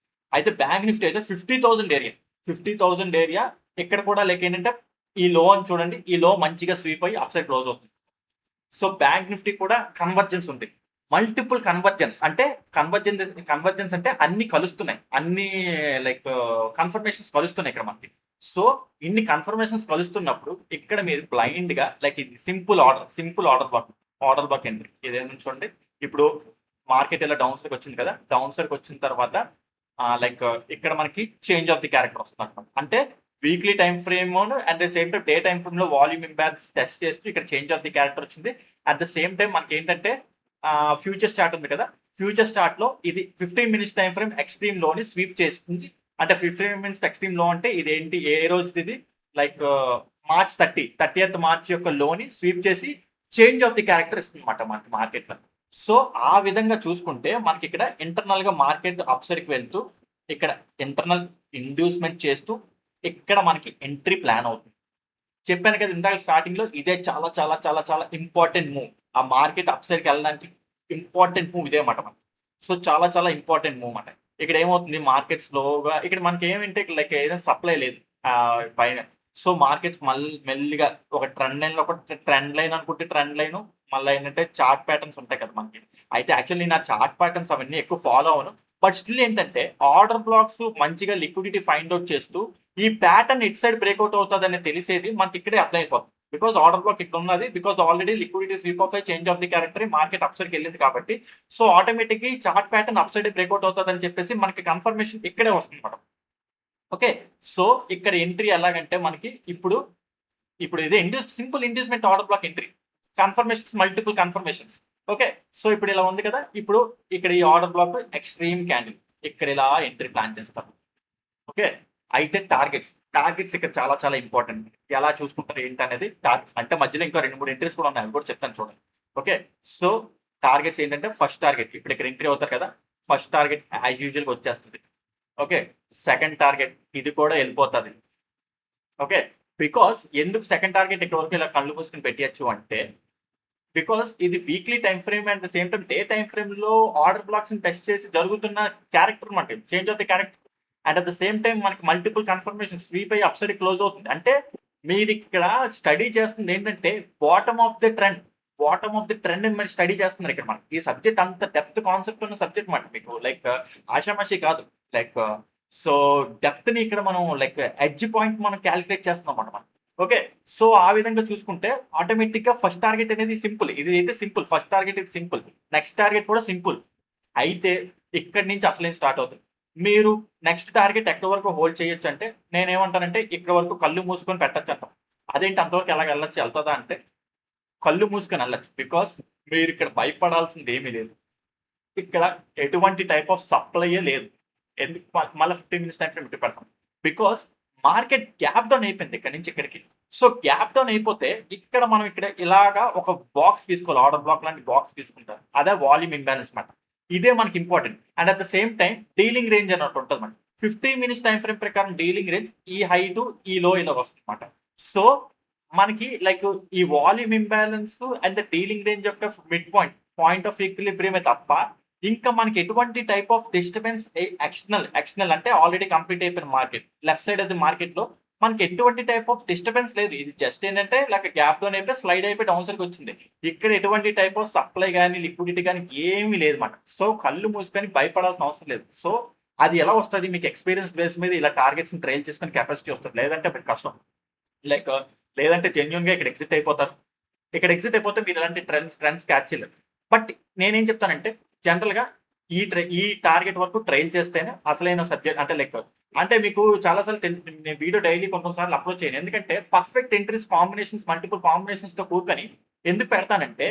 అయితే బ్యాంక్ నిఫ్టీ అయితే 50,000 ఏరియా. 50,000 ఏరియా ఇక్కడ కూడా లైక్ ఏంటంటే ఈ లో అని చూడండి. ఈ లో మంచిగా స్వీప్ అయ్యి అప్ సైడ్ క్లోజ్ అవుతుంది. సో బ్యాంక్ నిఫ్టీ కూడా కన్వర్జెన్స్ ఉంది. మల్టిపుల్ కన్వర్జెన్స్ అంటే కన్వర్జెన్స్ అంటే అన్ని కలుస్తున్నాయి. అన్ని లైక్ కన్ఫర్మేషన్స్ కలుస్తున్నాయి ఇక్కడ మనకి. సో ఇన్ని కన్ఫర్మేషన్స్ కలుస్తున్నప్పుడు ఇక్కడ మీరు బ్లైండ్‌గా లైక్ ఇది సింపుల్ ఆర్డర్ బ్లాక్ ఎంట్రీ. ఇదేంటి చూడండి. ఇప్పుడు మార్కెట్ ఇలా డౌన్ సైడ్‌కి వచ్చింది కదా! డౌన్ సైడ్‌కి వచ్చిన తర్వాత లైక్ ఇక్కడ మనకి చేంజ్ ఆఫ్ ది క్యారెక్టర్ వస్తుందన్నమాట. అంటే weekly time frame at the same time day time ఫ్రేమ్‌లో వాల్యూమ్ ఇంబాలన్స్ టెస్ట్ చేస్తూ ఇక్కడ చేంజ్ ఆఫ్ ది క్యారెక్టర్ వచ్చింది. అట్ ద సేమ్ టైమ్ మనకేంటంటే ఫ్యూచర్స్ చార్ట్ ఉంది కదా! ఫ్యూచర్స్ చార్ట్‌లో ఇది 15 మినిట్స్ టైమ్ ఫ్రేమ్ ఎక్స్‌ట్రీమ్ లోని స్వీప్ చేస్తుంది. అంటే 15 మినిట్స్ ఎక్స్‌ట్రీమ్ లో అంటే ఇదేంటి ఏ రోజుదిది లైక్ మార్చ్ 30థ్ మార్చ్ యొక్క లోని స్వీప్ చేసి చేంజ్ ఆఫ్ ది క్యారెక్టర్ ఇస్తుందన్నమాట మనకి మార్కెట్‌లో. సో ఆ విధంగా చూసుకుంటే మనకిక్కడ ఇంటర్నల్‌గా మార్కెట్ అప్ సైడ్‌కి వెళ్తూ ఇక్కడ ఇంటర్నల్ ఇండ్యూస్‌మెంట్ చేస్తూ ఇక్కడ మనకి ఎంట్రీ ప్లాన్ అవుతుంది. చెప్పాను కదా! ఇందాక స్టార్టింగ్‌లో ఇదే చాలా ఇంపార్టెంట్ మూవ్. ఆ మార్కెట్ అప్ సైడ్‌కి వెళ్ళడానికి ఇంపార్టెంట్ మూవ్ ఇదే మాట మనకి. సో చాలా ఇంపార్టెంట్ మూవ్ మాట. ఇక్కడ ఏమవుతుంది మార్కెట్ స్లోగా ఇక్కడ మనకేమంటే లైక్ ఏదైనా సప్లై లేదు. పైన. సో మార్కెట్స్ మెల్లిగా ఒక ట్రెండ్ లైన్ అనుకుంటే ట్రెండ్ లైను మళ్ళా ఏంటంటే చార్ట్ ప్యాటర్న్స్ ఉంటాయి కదా మనకి. అయితే యాక్చువల్లీ నేను ఆ చార్ట్ ప్యాటర్న్స్ అవన్నీ ఎక్కువ ఫాలో అవ్వను. బట్ స్టిల్ ఏంటంటే ఆర్డర్ బ్లాక్స్ మంచిగా లిక్విడిటీ ఫైండ్ ఔట్ చేస్తూ ఈ ప్యాటర్న్ ఇటు సైడ్ బ్రేక్‌ఔట్ అవుతదని తెలిసేది మనకి ఇక్కడే అర్థమైపోతుంది. బికాజ్ ఆర్డర్ బ్లాక్ ఇక్కడ ఉన్నది. Because already liquidity sweep off అయ్యి change of the character market up సైడ్‌కి వెళ్ళింది కాబట్టి సో ఆటోమేటిక్‌గా ఈ chart pattern up side breakout అవుతదని చెప్పేసి మనకి కన్ఫర్మేషన్ ఇక్కడే వస్తుందన్నమాట. ఓకే. సో ఇక్కడ ఎంట్రీ ఎలాగంటే మనకి ఇప్పుడు ఇదే simple inducement order black entry. Multiple confirmations. Okay. So ఇప్పుడు ఇలా ఉంది కదా! ఇప్పుడు ఇక్కడ ఈ ఆర్డర్ బ్లాక్ ఎక్స్‌ట్రీమ్ క్యాండిల్. ఇక్కడ ఇలా ఎంట్రీ ప్లాన్ చేస్తాం. ఓకే. అయితే టార్గెట్స్ ఇక్కడ చాలా ఇంపార్టెంట్. ఎలా చూసుకుంటారు ఏంటనేది టార్గెట్స్ అంటే మధ్యలో ఇంకా 2, 3 ఎంట్రీస్ కూడా ఉన్నాయి. అవి కూడా చెప్తాను చూడండి. ఓకే. సో టార్గెట్స్ ఏంటంటే ఫస్ట్ టార్గెట్ ఇప్పుడు ఇక్కడ ఎంట్రీ అవుతారు కదా! ఫస్ట్ టార్గెట్ యాస్ యూజువల్‌గా వచ్చేస్తది. ఓకే. సెకండ్ టార్గెట్ ఇది కూడా ఎళ్ళిపోతది. ఓకే. బికాజ్ ఎందుకు సెకండ్ టార్గెట్ ఇక్కడ వరకు ఇలా కళ్ళు మూసుకొని పెట్టియచ్చు అంటే బికాజ్ ఇది weekly time frame at the same time day time ఫ్రేమ్‌లో ఆర్డర్ బ్లాక్స్‌ని టెస్ట్ చేసి జరుగుతున్న క్యారెక్టర్ మాట. Change of the character. And at the same time మనకి మల్టిపుల్ కన్ఫర్మేషన్ స్వీప్ అయ్యి అప్ సైడ్ క్లోజ్ అవుతుంది. అంటే మీరిక్కడ స్టడీ చేస్తుంది ఏంటంటే బాటమ్ ఆఫ్ ది ట్రెండ్‌ని మీరు స్టడీ చేస్తున్నారు ఇక్కడ మనకి. ఈ సబ్జెక్ట్ అంత డెప్త్ కాన్సెప్ట్ ఉన్న సబ్జెక్ట్ మాట మీకు. లైక్ ఆషామాషి కాదు. లైక్ సో డెప్త్‌ని ఇక్కడ మనం లైక్ ఎడ్జ్ పాయింట్ మనం కాలిక్యులేట్ చేస్తున్నామన్నమాట మనం. ఓకే. సో ఆ విధంగా చూసుకుంటే ఆటోమేటిక్‌గా ఫస్ట్ టార్గెట్ అనేది సింపుల్. ఇది అయితే సింపుల్. ఫస్ట్ టార్గెట్ ఇది సింపుల్. నెక్స్ట్ టార్గెట్ కూడా సింపుల్. అయితే ఇక్కడి నుంచి అసలేం స్టార్ట్ అవుతుంది. మీరు నెక్స్ట్ టార్గెట్ ఎక్కడి వరకు హోల్డ్ చేయొచ్చంటే నేనేమంటానంటే ఇక్కడి వరకు కళ్ళు మూసుకొని పెట్టొచ్చంటాం. అదేంటి అంతవరకు ఎలాగ ఎళ్ళొచ్చు ఎళ్తదా అంటే కళ్ళు మూసుకొని ఎళ్ళొచ్చు. బికాజ్ మీరిక్కడ భయపడాల్సిందేమీ లేదు. ఇక్కడ ఎటువంటి టైప్ ఆఫ్ సప్లయే లేదు. ఎందుకు మళ్ళా 15 మినిట్స్ టైమ్ ఫ్రేమ్ ఇటు పెడతాం. బికాజ్ మార్కెట్ గ్యాప్ డౌన్ అయిపోయింది ఇక్కడి నుంచి ఇక్కడికి. సో గ్యాప్ డౌన్ అయిపోతే ఇక్కడ మనం ఇక్కడ ఇలాగా ఒక బాక్స్ తీసుకోవాలి. ఆర్డర్ బ్లాక్ లాంటి బాక్స్ తీసుకుంటారు. అదే వాల్యూమ్ ఇంబాలన్స్ మాట. ఇదే మనకి important. And at the same time dealing range అని ఒకటి ఉంటది మనకి. 15 మినిట్స్ టైం ఫ్రేమ్ ప్రకారం డీలింగ్ రేంజ్ ఈ హై టు ఈ లో ఇలా వస్తుందన్నమాట. సో, మనకి లైక్ ఈ volume imbalance and the dealing range యొక్క పాయింట్ ఆఫ్ ఈక్విలిబ్రియమే తప్ప ఇంకా మనకి ఎటువంటి టైప్ ఆఫ్ డిస్టర్బెన్స్ ఎక్స్టర్నల్ అంటే ఆల్రెడీ కంప్లీట్ అయిపోయిన market. Left side of the మార్కెట్‌లో మనకి ఎటువంటి టైప్ ఆఫ్ డిస్టర్బెన్స్ లేదు. ఇది జస్ట్ ఏంటంటే లైక్ గ్యాప్‌లోనే అయిపోయి స్లైడ్ అయిపోయి డౌన్ సైడ్‌కి వచ్చింది. ఇక్కడ ఎటువంటి టైప్ ఆఫ్ సప్లై గాని, లిక్విడిటీ గాని ఏమీ లేదన్నమాట. సో, కళ్ళు మూసుకొని భయపడాల్సిన అవసరం లేదు. సో, అది ఎలా వస్తది? మీకు ఎక్స్‌పీరియన్స్ బేస్ మీద ఇలా టార్గెట్స్‌ని ట్రైల్ చేసుకొని కెపాసిటీ వస్తది. లేదంటే మీకు కష్టం. లైక్ లేదంటే జెన్యూన్‌గా ఇక్కడ ఎగ్జిట్ అయిపోతారు. ఇక్కడ ఎగ్జిట్ అయిపోతే మీరు ఇలాంటి ట్రెండ్స్ క్యాచ్ చేయలేరు. బట్ నేనేం చెప్తానంటే జనరల్‌గా ఈ టార్గెట్ వరకు ట్రైల్ చేస్తేనే అసలైన సబ్జెక్ట్ అంటే లైక్ అంటే మీకు చాలా సార్లు నేను వీడియో డైలీ కొన్ని సార్లు అప్లోడ్ చేయను. ఎందుకంటే పర్ఫెక్ట్ ఎంట్రీస్ కాంబినేషన్స్ మల్టిపుల్ కాంబినేషన్స్‌తో కూడుకొని ఎందుకు పెడతానంటే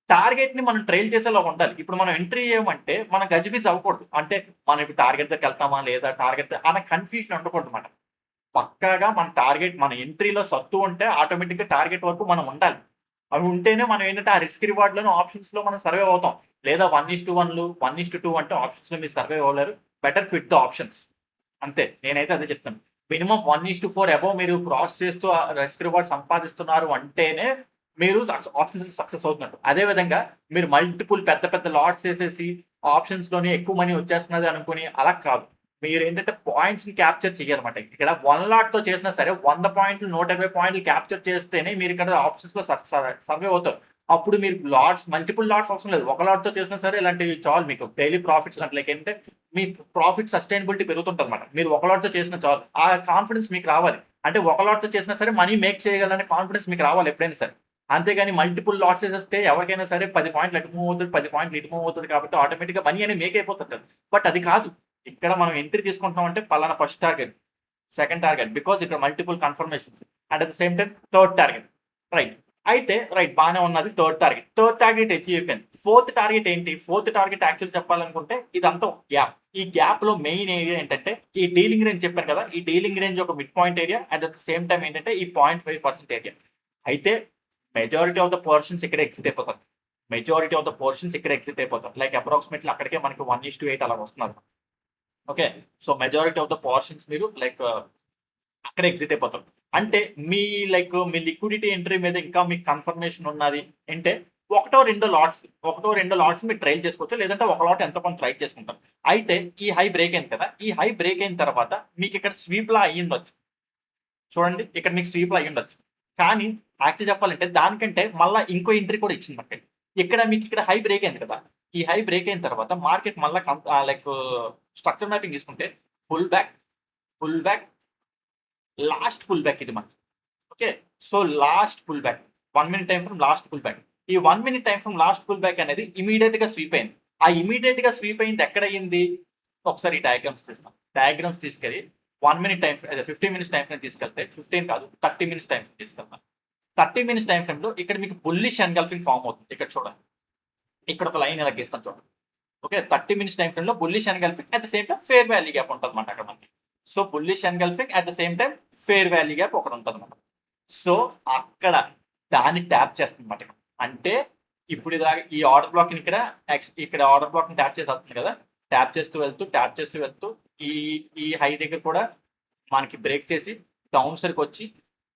టార్గెట్‌ని మనం ట్రైల్ చేసేలాగా ఉండాలి. ఇప్పుడు మనం ఎంట్రీ చేయమంటే మనం గజిబిజి అవ్వకూడదు. అంటే మనం ఇప్పుడు టార్గెట్ దగ్గరికి వెళ్తామా లేదా టార్గెట్ అనే కన్‌ఫ్యూజన్ ఉండకూడదన్నమాట. పక్కాగా మన టార్గెట్ మన ఎంట్రీలో సత్తు ఉంటే ఆటోమేటిక్‌గా టార్గెట్ వరకు మనం ఉండాలి. అవి ఉంటేనే మనం ఏంటంటే ఆ రిస్క్ రివార్డ్‌లోను ఆప్షన్స్‌లో మనం సర్వైవ్ అవుతాం. లేదా 1:1లు, 1:2 అంటే ఆప్షన్స్‌లో మీరు సర్వైవ్ అవ్వలేరు. Better quit the options. అంతే. నేనైతే అదే చెప్తాను. మినిమమ్ 1:4 అబోవ్ మీరు క్రాస్ చేస్తూ రిస్క్ రివార్డ్ సంపాదిస్తున్నారు అంటేనే మీరు ఆప్షన్స్‌లో సక్సెస్ అవుతున్నట్టు. అదే విధంగా మీరు మల్టిపుల్ పెద్ద పెద్ద లాట్స్ ఏసేసి ఆప్షన్స్‌లోనే ఎక్కువ మనీ వచ్చేస్తున్నది అనుకోని అలా కాదు. మీరేంటంటే పాయింట్స్‌ని క్యాప్చర్ చెయ్యాలన్నమాట. ఇక్కడ 1 లాట్‌తో చేసినా సరే 100 పాయింట్లు, 120 పాయింట్లు క్యాప్చర్ చేస్తేనే మీరిక్కడ ఆప్షన్స్‌లో సర్వైవ్ అవుతారు. అప్పుడు మీరు మల్టిపుల్ లాట్స్ అవసరం లేదు. ఒక లాట్‌తో చేసినా సరే ఇలాంటివి చాలు మీకు. డైలీ ప్రాఫిట్స్ అంటే లైక్ ఏంటంటే మీ ప్రాఫిట్ సస్టైనబిలిటీ పెరుగుతుంటదన్నమాట. మీరు ఒక లాట్‌తో చేసినా చాలు. ఆ కాన్ఫిడెన్స్ మీకు రావాలి. అంటే ఒక లాట్‌తో చేసినా సరే మనీ మేక్ చేయగలననే కాన్ఫిడెన్స్ మీకు రావాలి ఎప్పుడైనా సరే. అంతేగాని మల్టిపుల్ లాట్స్ ఏసేస్తే ఎవరికైనా సరే 10 పాయింట్లు అటు మూవ్ అవుతది, 10 పాయింట్లు ఇటు మూవ్ అవుతది కాబట్టి ఆటోమేటిక్‌గా మనీ అనేది మేక్ అయిపోతది కదా! బట్ అది కాదు. ఇక్కడ మనం ఎంట్రీ తీసుకుంటున్నాం అంటే పలానా first target, second target because ఇక్కడ multiple confirmations and at the same time third target. Right. అయితే రైట్ బానే ఉన్నది third target. Third target achieve అయిపోయింది. ఫోర్త్ టార్గెట్ ఏంటి? ఫోర్త్ టార్గెట్ యాక్చువల్లీ చెప్పాలనుకుంటే ఇదంతా ఒక గ్యాప్. ఈ గ్యాప్‌లో మెయిన్ ఏరియా ఏంటంటే ఈ డీలింగ్ రేంజ్ చెప్పాను కదా! ఈ డీలింగ్ రేంజ్ ఒక mid point area and at the same time ఏంటంటే ఈ 0.5% ఏరియా. అయితే మెజారిటీ ఆఫ్ ద పోర్షన్స్ ఇక్కడ ఎగ్జిట్ అయిపోతారు. మెజారిటీ ఆఫ్ ద పోర్షన్స్ ఇక్కడ ఎగ్జిట్ అయిపోతారు. లైక్ అప్రాక్సిమేట్‌లీ అక్కడికే మనకి 1:8 అలా వస్తున్నారు. Okay. So, majority of the portions మీరు లైక్ అక్కడే ఎగ్జిట్ అయిపోతారు. అంటే మీ లిక్విడిటీ ఎంట్రీ మీద ఇంకా మీకు కన్ఫర్మేషన్ ఉన్నది అంటే ఒకటో రెండో లాట్స్ మీరు ట్రైల్ చేసుకోవచ్చు. లేదంటే ఒక లాట్ ఎంతో కొంత ట్రై చేసుకుంటారు. అయితే ఈ హై బ్రేక్ అయింది కదా! ఈ హై బ్రేక్ అయిన తర్వాత మీకిక్కడ స్వీప్‌లా అయ్యుండొచ్చు. చూడండి ఇక్కడ మీకు స్వీప్‌లో అయ్యుండొచ్చు. కానీ యాక్చువల్లీ చెప్పాలంటే దానికంటే మళ్ళా ఇంకో ఎంట్రీ కూడా ఇచ్చింది మార్కెట్. ఇక్కడ హై బ్రేక్ అయింది కదా! ఈ హై బ్రేక్ అయిన తర్వాత మార్కెట్ మళ్ళా లైక్ స్ట్రక్చర్ మ్యాపింగ్ తీసుకుంటే pull back, pull back, last pull back ఇది మనకి. Okay. So, last pull back. 1 minute time from last pull back. ఈ 1 minute time from last pull back అనేది ఇమ్మీడియేట్‌గా స్వీప్ అయింది. ఆ ఇమ్మీడియేట్‌గా స్వీప్ అయింది ఎక్కడయింది? ఒకసారి ఈ డయాగ్రామ్స్ తీస్తాం. డయాగ్రామ్స్ తీసుకెళ్ళి 1 మినిట్ టైమ్ అదే 15 మినిట్స్ టైమ్ ఫ్రేమ్ తీసుకెళ్తే 15 కాదు 30 మినిట్స్ టైమ్ ఫ్రేమ్ తీసుకెళ్తాం. 30 మినిట్స్ టైమ్ ఫ్రేమ్‌లో ఇక్కడ మీకు బుల్లిష్ ఎన్‌గల్ఫింగ్ ఫార్మ్ అవుతుంది. ఇక్కడ చూడండి. ఇక్కడ ఒక లైన్ ఇలా గీస్తాను చూడండి. ఓకే. 30 మినిట్స్ టైమ్ ఫ్రేమ్‌లో bullish engulfing at the same time fair value gap ఉంటదన్నమాట అక్కడ మనకి. So, bullish engulfing at the same time fair value gap ఒకటుంటదన్నమాట. సో, అక్కడ దాన్ని ట్యాప్ చేస్తుందన్నమాట. అంటే ఇప్పుడు ఈ ఆర్డర్ బ్లాక్‌ని ఇక్కడ ఆర్డర్ బ్లాక్‌ని ట్యాప్ చేసేస్తుంది కదా! ట్యాప్ చేస్తూ వెళ్తూ ఈ ఈ హై దగ్గర కూడా మనకి బ్రేక్ చేసి డౌన్ సైడ్‌కొచ్చి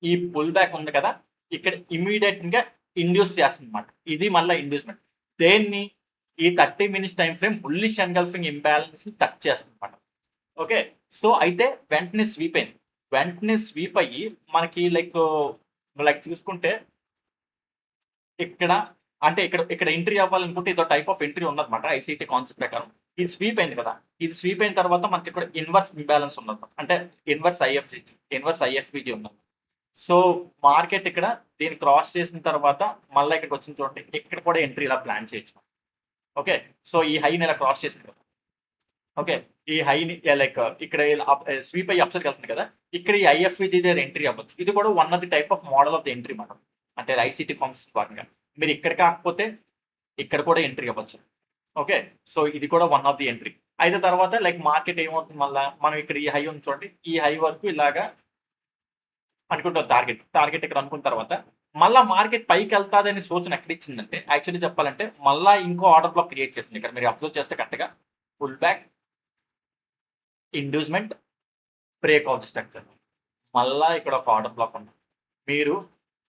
ఈ పుల్ బ్యాక్ ఉంది కదా! ఇక్కడ ఇమ్మీడియేట్‌గా ఇండ్యూస్ చేస్తుందన్నమాట. ఇది మళ్ళా ఇండ్యూస్‌మెంట్. దేన్ని? ఈ 30 minutes time frame bullish engulfing ఇంబాలెన్స్‌ని టచ్ చేస్తుందన్నమాట. ఓకే. సో, అయితే వెంటనే స్వీప్ అయింది. వెంటనే స్వీప్ అయ్యి మనకి లైక్ చూసుకుంటే ఇక్కడ అంటే ఇక్కడ ఎంట్రీ అవ్వాలనుకుంటే ఇదో టైప్ ఆఫ్ ఎంట్రీ ఉన్నదన్నమాట ఐసీటీ కాన్సెప్ట్ ప్రకారం. ఇది స్వీప్ అయింది కదా! ఇది స్వీప్ అయిన తర్వాత మనకి ఇక్కడ ఇన్వర్స్ ఇంబాలెన్స్ ఉన్నదన్నమాట. అంటే ఇన్వర్స్ ఐఎఫ్‌విజి ఉన్నది. సో, మార్కెట్ ఇక్కడ దీన్ని క్రాస్ చేసిన తర్వాత మళ్ళా ఇక్కడికొచ్చింది చూడండి. ఇక్కడ కూడా ఎంట్రీ ఇలా ప్లాన్ చేయొచ్చు. ఓకే. సో, ఈ హైని ఇలా క్రాస్ చేసింది కదా! ఓకే. ఈ హైని లైక్ ఇక్కడ స్వీప్ అయ్యి అప్‌సైడ్‌కి వెళ్తుంది కదా! ఇక్కడ ఈ ఐఎఫ్‌విజి దగ్గర ఎంట్రీ అవ్వచ్చు. ఇది కూడా one of the type of model of the entry మాట. అంటే ఐసీటీ కాన్సెప్ట్ భాగంగా. మీరు ఇక్కడ కాకపోతే ఇక్కడ కూడా ఎంట్రీ అవ్వచ్చు. ఓకే. సో, ఇది కూడా వన్ ఆఫ్ ది ఎంట్రీ. అయితే తర్వాత లైక్ మార్కెట్ ఏమవుతుంది మళ్ళా, మనం ఇక్కడ ఈ హై ఉంది చూడండి. ఈ హై వరకు ఇలాగా అనుకుంటాం టార్గెట్ ఇక్కడ అనుకున్న తర్వాత మళ్ళా మార్కెట్ పైకెళ్తాదని సూచన ఎక్కడిచ్చిందంటే యాక్చువల్లీ చెప్పాలంటే మళ్ళా ఇంకో ఆర్డర్ బ్లాక్ క్రియేట్ చేసింది. ఇక్కడ మీరు అబ్జర్వ్ చేస్తే కరెక్ట్‌గా pull back inducement, break of the structure. మళ్ళా ఇక్కడ ఒక ఆర్డర్ బ్లాక్ ఉంది. మీరు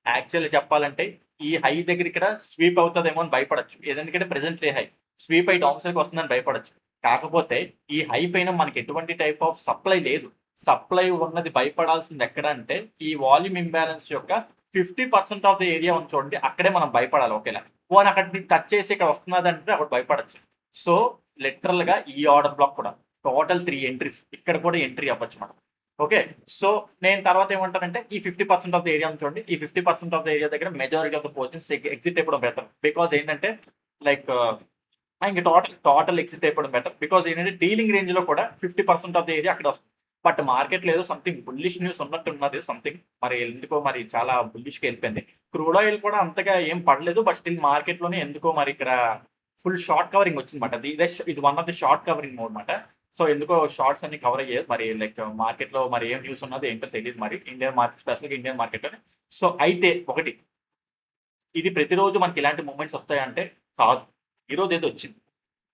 యాక్చువల్లీ చెప్పాలంటే ఈ హై దగ్గర ఇక్కడ స్వీప్ అవుతుందేమో అని భయపడొచ్చు. ఎందుకంటే ప్రెజెంట్ హై స్వీప్ అయి డౌన్ సైడ్కి వస్తుందని భయపడొచ్చు. కాకపోతే ఈ హై పైన మనకి ఎటువంటి టైప్ ఆఫ్ సప్లై లేదు. సప్లై ఉన్నది భయపడాల్సింది ఎక్కడ అంటే ఈ వాల్యూమ్ ఇంబ్యాలెన్స్ యొక్క 50% ఆఫ్ ద ఏరియా ఉంది చూడండి, అక్కడే మనం భయపడాలి. ఓకేలా పోనీ అక్కడ టచ్ చేసి ఇక్కడ వస్తున్నది అంటే అక్కడ భయపడచ్చు. సో లిటరల్ గా ఈ ఆర్డర్ బ్లాక్ కూడా టోటల్ 3 ఎంట్రీస్ ఇక్కడ కూడా ఎంట్రీ అవ్వచ్చు మనం. ఓకే, సో నేను తర్వాత ఏమంటానంటే ఈ 50% ఆఫ్ ద ఏరియా చూడండి, ఈ 50% ఆఫ్ ద ఏరియా దగ్గర majority of the positions exit అయిపోవడం బెటర్. బికాజ్ ఏంటంటే లైక్ ఇంకా టోటల్ ఎగ్జిట్ అయిపోవడం బెటర్. బికాజ్ ఏంటంటే డీలింగ్ రేంజ్ లో కూడా 50% ఆఫ్ ద ఏరియా అక్కడ వస్తుంది. బట్ మార్కెట్ లో ఏదో సంథింగ్ బుల్లిష్ న్యూస్ ఉన్నట్టు ఉన్నది సంథింగ్, మరి ఎందుకో మరి చాలా బుల్లిష్ గా వెళ్ళిపోయింది. క్రూడ్ ఆయిల్ కూడా అంతగా ఏం పడలేదు, బట్ స్టిల్ మార్కెట్ లోనే ఎందుకో మరి ఇక్కడ ఫుల్ షార్ట్ కవరింగ్ వచ్చింది అనమాట. ఇది one of the short covering mode అనమాట. సో ఎందుకో షార్ట్స్ అన్ని కవర్ అయ్యాయి. మరి లైక్ మార్కెట్ లో మరి ఏం న్యూస్ ఉన్నది ఏంటో తెలియదు మరి ఇండియన్ మార్కెట్, స్పెషల్గా ఇండియన్ మార్కెట్ లోనే. సో అయితే ఒకటి, ఇది ప్రతిరోజు మనకి ఇలాంటి మూమెంట్స్ వస్తాయంటే కాదు, ఈరోజు ఏదో వచ్చింది.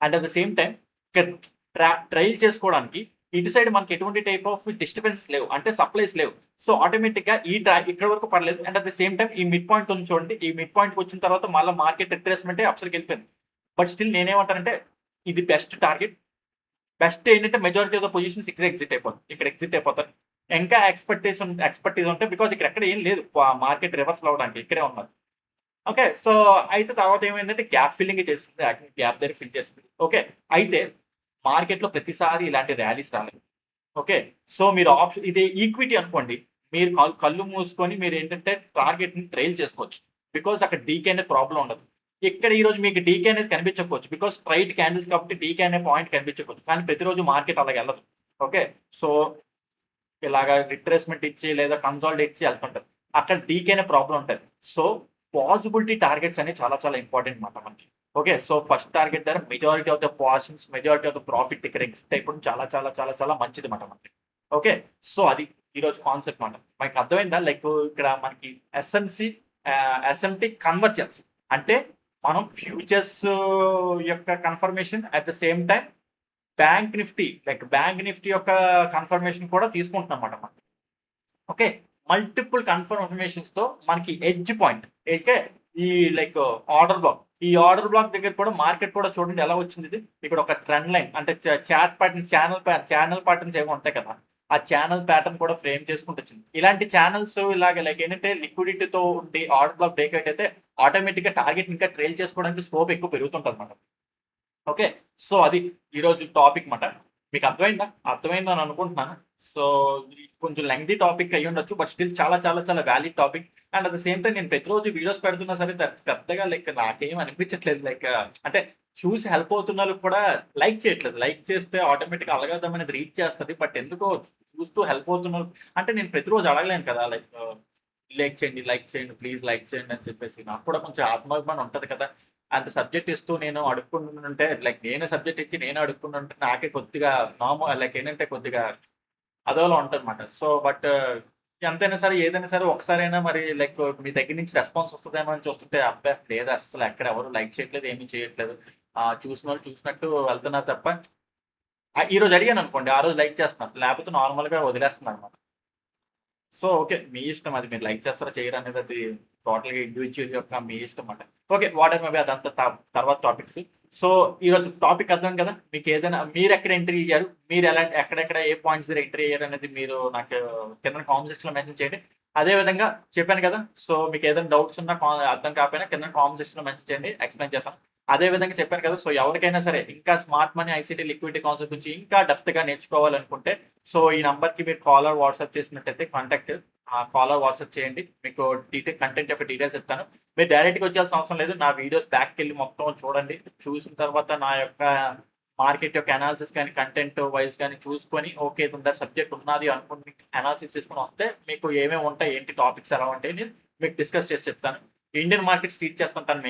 And at the same time ఇక్కడ ట్రైల్ చేసుకోవడానికి ఇటు సైడ్ మనకి ఎటువంటి టైప్ ఆఫ్ డిస్టర్బెన్సెస్ లేవు, అంటే సప్లైస్ లేవు. సో ఆటోమేటిక్ గా ఈ ఇక్కడ వరకు పర్లేదు. And at the same time ఈ మిడ్ పాయింట్ ఉంది చూడండి, ఈ మిడ్ పాయింట్ వచ్చిన తర్వాత మళ్ళీ మార్కెట్ రిట్రేస్మెంట్ అప్సర్కి వెళ్ళిపోయింది. బట్ స్టిల్ నేనేమంటానంటే ఇది బెస్ట్ టార్గెట్. బెస్ట్ ఏంటంటే మెజారిటీ ఆఫ్ ద పొజిషన్స్ ఇక్కడ ఎగ్జిట్ అయిపోతుంది, ఇక్కడ ఎగ్జిట్ అయిపోతారు. ఇంకా ఎక్స్పర్టీస్ ఉంటే బికాజ్ ఇక్కడ ఎక్కడ ఏం లేదు మార్కెట్ రివర్స్ అవడానికి, ఇక్కడే ఉన్నది. ఓకే, సో అయితే తర్వాత ఏమైందంటే గ్యాప్ ఫిల్లింగ్ చేస్తుంది, గ్యాప్ దగ్గర ఫిల్ చేస్తుంది. ఓకే, అయితే మార్కెట్లో ప్రతిసారి ఇలాంటి ర్యాలీస్ రాలేదు. ఓకే, సో మీరు ఆప్షన్ ఇది ఈక్విటీ అనుకోండి, మీరు కళ్ళు మూసుకొని మీరు ఏంటంటే టార్గెట్ని ట్రైల్ చేసుకోవచ్చు. బికాజ్ అక్కడ డీకే అనే ప్రాబ్లం ఉండదు. ఇక్కడ ఈ రోజు మీకు డీకే అనేది కనిపించకపోవచ్చు, బికాస్ స్ట్రైట్ క్యాండిల్స్ కాబట్టి డీకే అనే పాయింట్ కనిపించకపోవచ్చు. కానీ ప్రతిరోజు మార్కెట్ అలాగే వెళ్ళదు. ఓకే, సో ఇలాగా రిట్రేస్మెంట్ ఇచ్చి లేదా కన్సాలిడేట్ ఇచ్చి వెళ్తుంటారు, అక్కడ డీకే అనే ప్రాబ్లం ఉంటుంది. సో పాసిబిలిటీ టార్గెట్స్ అనేవి చాలా చాలా ఇంపార్టెంట్ అనమాట మనకి. ఓకే, సో ఫస్ట్ టార్గెట్ దగ్గర majority of the portions, majority of the profit ఇక్కడ ఎగ్జిట్ అయిపోవడం చాలా చాలా చాలా చాలా మంచిది అనమాట మనకి. ఓకే, సో అది ఈరోజు కాన్సెప్ట్ మాట మనకి అర్థమైందా. లైక్ ఇక్కడ మనకి ఎస్ఎంటి కన్వర్జెన్స్ అంటే మనం ఫ్యూచర్స్ యొక్క confirmation at the same time bank Nifty యొక్క కన్ఫర్మేషన్ కూడా తీసుకుంటున్నాం అన్నమాట మనం. ఓకే, మల్టిపుల్ కన్ఫర్మేషన్స్ తో మనకి ఎడ్జ్ పాయింట్ అయితే ఈ లైక్ ఆర్డర్ బ్లాక్, ఈ ఆర్డర్ బ్లాక్ దగ్గర కూడా మార్కెట్ కూడా చూడండి ఎలా వచ్చింది. ఇది ఇక్కడ ఒక ట్రెండ్ లైన్ అంటే చాట్ ప్యాటర్న్, ఛానల్ ప్యాటర్న్స్ ఏమో ఉంటాయి కదా, ఆ ఛానల్ ప్యాటర్న్ కూడా ఫ్రేమ్ చేసుకుంటూ వచ్చింది. ఇలాంటి ఛానల్స్ ఇలాగ లైక్ ఏంటంటే లిక్విడిటీతో ఉండి ఆర్డర్ బ్లాక్ బ్రేక్ అయితే ఆటోమేటిక్ గా టార్గెట్ ఇంకా ట్రైల్ చేసుకోవడానికి స్కోప్ ఎక్కువ పెరుగుతుంటుంది అన్నమాట. ఓకే, సో అది ఈరోజు టాపిక్ మాట. మీకు అర్థమైందని అనుకుంటున్నాను. సో కొంచెం లెంగ్తీ టాపిక్ అయ్యి ఉండొచ్చు, బట్ స్టిల్ చాలా చాలా చాలా valid topic. And at the same time నేను ప్రతిరోజు వీడియోస్ పెడుతున్నా సరే పెద్దగా లైక్ నాకేం అనిపించట్లేదు. లైక్ అంటే చూసి హెల్ప్ అవుతున్న కూడా లైక్ చేయట్లేదు. లైక్ చేస్తే ఆటోమేటిక్ అలగదాం అనేది రీచ్ చేస్తుంది, బట్ ఎందుకో చూస్తూ హెల్ప్ అవుతున్నారు అంటే నేను ప్రతిరోజు అడగలేను కదా. లైక్ చేయండి ప్లీజ్ లైక్ చేయండి అని చెప్పేసి నాకు కూడా కొంచెం ఆత్మాభిమానం ఉంటుంది కదా. అంత సబ్జెక్ట్ ఇస్తూ నేను అడుక్కుంటుంటే లైక్ నేను సబ్జెక్ట్ ఇచ్చి నేను అడుక్కుంటుంటే నాకే కొద్దిగా లైక్ ఏంటంటే కొద్దిగా అదోలా ఉంటుంది అనమాట. సో బట్ ఎంతైనా సరే ఏదైనా సరే ఒకసారైనా మరి లైక్ మీ దగ్గర నుంచి రెస్పాన్స్ వస్తుందేమో అని చూస్తుంటే అబ్బాయి లేదా అసలు ఎక్కడ ఎవరు లైక్ చేయట్లేదు, ఏమీ చేయట్లేదు, చూసిన వాళ్ళు చూసినట్టు వెళ్తున్నారు తప్ప. ఈ రోజు అడిగాను అనుకోండి, ఆ రోజు లైక్ చేస్తున్నారు, లేకపోతే నార్మల్గా వదిలేస్తున్నారు అనమాట. సో ఓకే, మీ ఇష్టం, అది మీరు లైక్ చేస్తారా చేయరా అనేది అది టోటల్గా ఇండివిజువల్ యొక్క మీ ఇష్టం అన్నమాట. ఓకే, వాటర్ మేబీ అదంతా తర్వాత టాపిక్స్. సో ఈరోజు టాపిక్ అర్థం కదా మీకు. ఏదైనా మీరు ఎక్కడ ఎంట్రీ అయ్యారు, మీరు ఎక్కడెక్కడ ఏ పాయింట్స్ దగ్గర ఎంట్రీ అయ్యారు అనేది మీరు నాకు కింద కామెంట్ సెక్షన్లో మెన్షన్ చేయండి. అదే విధంగా చెప్పాను కదా, సో మీకు ఏదైనా డౌట్స్ ఉన్నా అర్థం కాకపోయినా కింద కామెంట్ సెక్షన్లో మెన్షన్ చేయండి, ఎక్స్ప్లెయిన్ చేస్తాను. అదే విధంగా చెప్పాను కదా, సో ఎవరికైనా సరే ఇంకా smart money, ICT, liquidity concept గురించి ఇంకా డెప్త్గా నేర్చుకోవాలనుకుంటే సో ఈ నంబర్కి మీరు కాలర్ వాట్సాప్ చేసినట్టయితే కాలర్ వాట్సాప్ చేయండి, మీకు కంటెంట్ యొక్క డీటెయిల్స్ చెప్తాను. మీరు డైరెక్ట్గా వచ్చేయాల్సిన అవసరం లేదు, నా వీడియోస్ బ్యాక్కి వెళ్ళి మొత్తం చూడండి. చూసిన తర్వాత నా యొక్క మార్కెట్ యొక్క అనాలిసిస్ కానీ కంటెంట్ వైజ్ కానీ చూసుకొని ఓకే సబ్జెక్ట్ ఉన్నది అనుకుని అనాలిసిస్ చేసుకుని వస్తే మీకు ఏమేమి ఉంటాయి, ఏంటి టాపిక్స్ ఎలా ఉంటాయి నేను మీకు డిస్కస్ చేసి చెప్తాను. ఇండియన్ మార్కెట్స్ టీచ్ చేస్తుంటాను,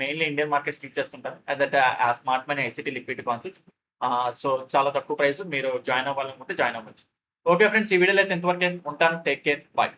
మెయిన్లీ ఇండియన్ మార్కెట్స్ టీచ్ చేస్తుంటాను. దట్ ఆ smart money, ICT, liquidity concepts. So చాలా తక్కువ ప్రైస్, మీరు జాయిన్ అవ్వాలనుకుంటే జాయిన్ అవ్వచ్చు. ఓకే ఫ్రెండ్స్, ఈ వీడియోలో అయితే ఇంతవరకు ఉంటాను. Take care, bye.